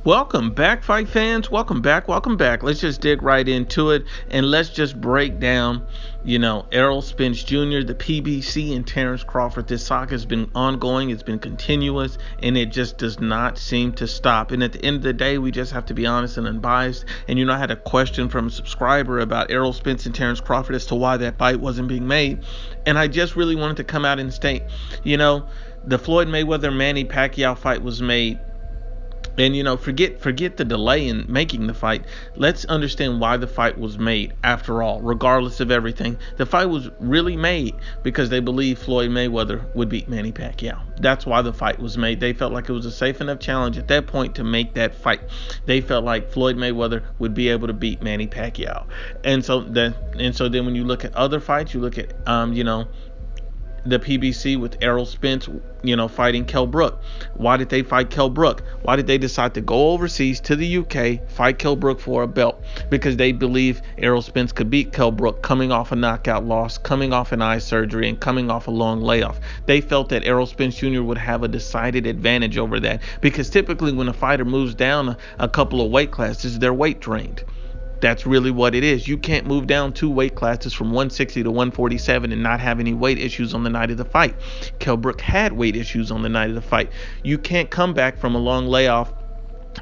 Welcome back, fight fans. Welcome back. Let's just dig right into it and let's just break down, Errol Spence Jr., the PBC, and Terence Crawford. This saga has been ongoing, it's been continuous, and it just does not seem to stop. And at the end of the day, we just have to be honest and unbiased. And I had a question from a subscriber about Errol Spence and Terence Crawford as to why that fight wasn't being made. And I just really wanted to come out and state, the Floyd Mayweather-Manny Pacquiao fight was made. And forget the delay in making the fight. Let's understand why the fight was made. After all, regardless of everything, the fight was really made because they believed Floyd Mayweather would beat Manny Pacquiao. That's why the fight was made. They felt like it was a safe enough challenge at that point to make that fight. They felt like Floyd Mayweather would be able to beat Manny Pacquiao. And so then when you look at other fights, you look at the PBC with Errol Spence, fighting Kell Brook. Why did they fight Kell Brook? Why did they decide to go overseas to the UK, fight Kell Brook for a belt? Because they believe Errol Spence could beat Kell Brook coming off a knockout loss, coming off an eye surgery, and coming off a long layoff. They felt that Errol Spence Jr. would have a decided advantage over that because typically when a fighter moves down a couple of weight classes, they're weight drained. That's really what it is. You can't move down 2 weight classes from 160 to 147 and not have any weight issues on the night of the fight. Kell Brook had weight issues on the night of the fight. You can't come back from a long layoff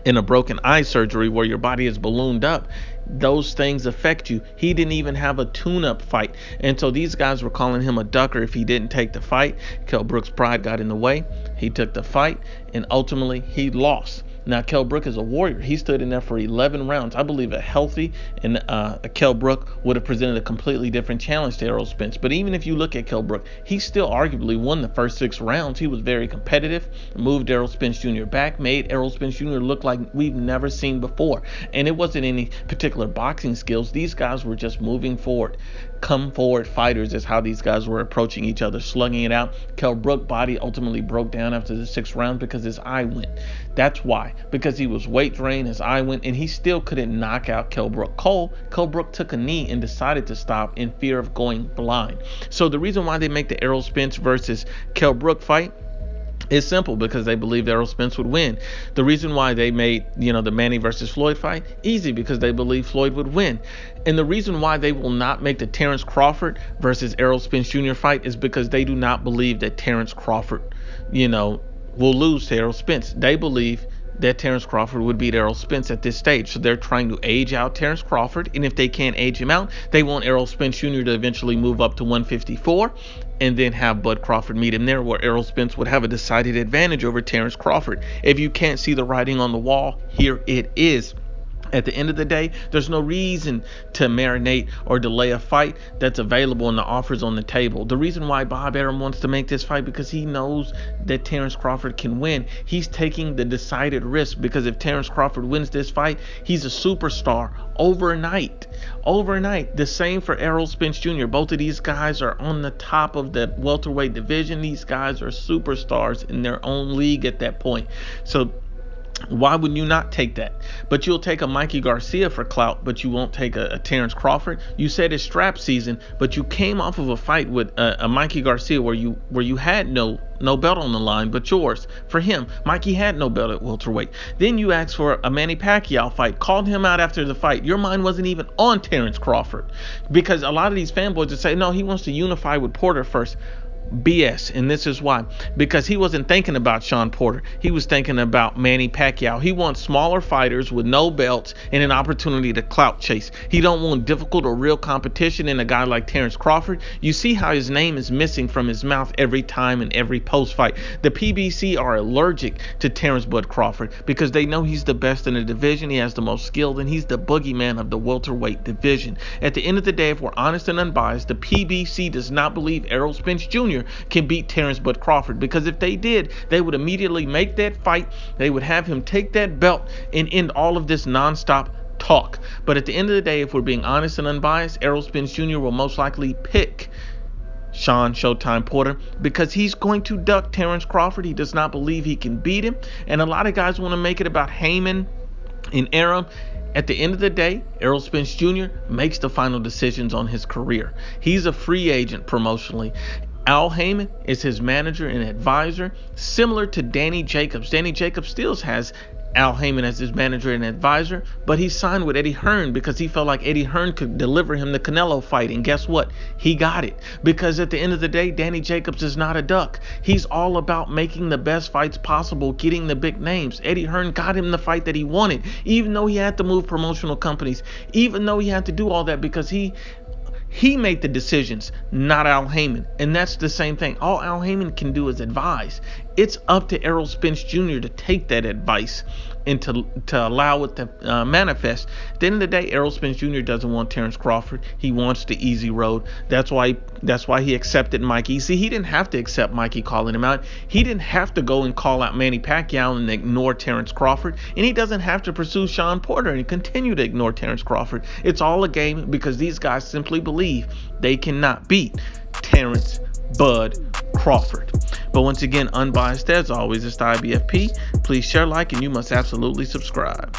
in a broken eye surgery where your body is ballooned up. Those things affect you. He didn't even have a tune-up fight. And so these guys were calling him a ducker if he didn't take the fight. Kell Brook's pride got in the way. He took the fight and ultimately he lost. Now, Kell Brook is a warrior. He stood in there for 11 rounds. I believe a healthy and a Kell Brook would have presented a completely different challenge to Errol Spence. But even if you look at Kell Brook, he still arguably won the first 6 rounds. He was very competitive, moved Errol Spence Jr. back, made Errol Spence Jr. look like we've never seen before. And it wasn't any particular boxing skills. These guys were just moving forward. Come forward fighters is how these guys were approaching each other, slugging it out. Kell Brook's body ultimately broke down after the 6th round because his eye went. That's why. Because he was weight drained, his eye went, and he still couldn't knock out Kell Brook. Kell Brook took a knee and decided to stop in fear of going blind. So the reason why they make the Errol Spence versus Kell Brook fight, it's simple because they believed Errol Spence would win. The reason why they made, the Manny versus Floyd fight, easy because they believe Floyd would win. And the reason why they will not make the Terence Crawford versus Errol Spence Jr. fight is because they do not believe that Terence Crawford, will lose to Errol Spence. They believe that Terence Crawford would beat Errol Spence at this stage. So they're trying to age out Terence Crawford. And if they can't age him out, they want Errol Spence Jr. to eventually move up to 154 and then have Bud Crawford meet him there, where Errol Spence would have a decided advantage over Terence Crawford. If you can't see the writing on the wall, here it is. At the end of the day, there's no reason to marinate or delay a fight that's available and the offers on the table. The reason why Bob Arum wants to make this fight because he knows that Terence Crawford can win. He's taking the decided risk because if Terence Crawford wins this fight, he's a superstar overnight. The same for Errol Spence Jr. Both of these guys are on the top of the welterweight division. These guys are superstars in their own league at that point. So why would you not take that? But you'll take a Mikey Garcia for clout, but you won't take a Terence Crawford. You said it's strap season, but you came off of a fight with a Mikey Garcia where you had no belt on the line but yours. For him, Mikey had no belt at welterweight. Then you asked for a Manny Pacquiao fight, called him out after the fight. Your mind wasn't even on Terence Crawford because a lot of these fanboys would say, no, he wants to unify with Porter first. BS, and this is why. Because he wasn't thinking about Sean Porter. He was thinking about Manny Pacquiao. He wants smaller fighters with no belts and an opportunity to clout chase. He don't want difficult or real competition in a guy like Terence Crawford. You see how his name is missing from his mouth every time in every post fight. The PBC are allergic to Terence Bud Crawford because they know he's the best in the division. He has the most skilled and he's the boogeyman of the welterweight division. At the end of the day, if we're honest and unbiased, the PBC does not believe Errol Spence Jr. can beat Terence Bud Crawford, because if they did, they would immediately make that fight. They would have him take that belt and end all of this nonstop talk. But at the end of the day, if we're being honest and unbiased, Errol Spence Jr. will most likely pick Sean Showtime Porter because he's going to duck Terence Crawford. He does not believe he can beat him. And a lot of guys want to make it about Heyman and Arum. At the end of the day, Errol Spence Jr. makes the final decisions on his career. He's a free agent promotionally. Al Heyman is his manager and advisor, similar to Danny Jacobs. Danny Jacobs still has Al Heyman as his manager and advisor, but he signed with Eddie Hearn because he felt like Eddie Hearn could deliver him the Canelo fight. And guess what? He got it. Because at the end of the day, Danny Jacobs is not a duck. He's all about making the best fights possible, getting the big names. Eddie Hearn got him the fight that he wanted, even though he had to move promotional companies, even though he had to do all that, because he made the decisions, not Al Heyman. And that's the same thing. All Al Heyman can do is advise. It's up to Errol Spence Jr. to take that advice and to allow it to manifest. At the end of the day, Errol Spence Jr. doesn't want Terence Crawford. He wants the easy road. That's why he accepted Mikey. See, he didn't have to accept Mikey calling him out. He didn't have to go and call out Manny Pacquiao and ignore Terence Crawford. And he doesn't have to pursue Sean Porter and continue to ignore Terence Crawford. It's all a game because these guys simply believe they cannot beat Terence Bud Crawford. But once again, Unbiased as always, it's the IBFP. Please share, like, and you must absolutely subscribe.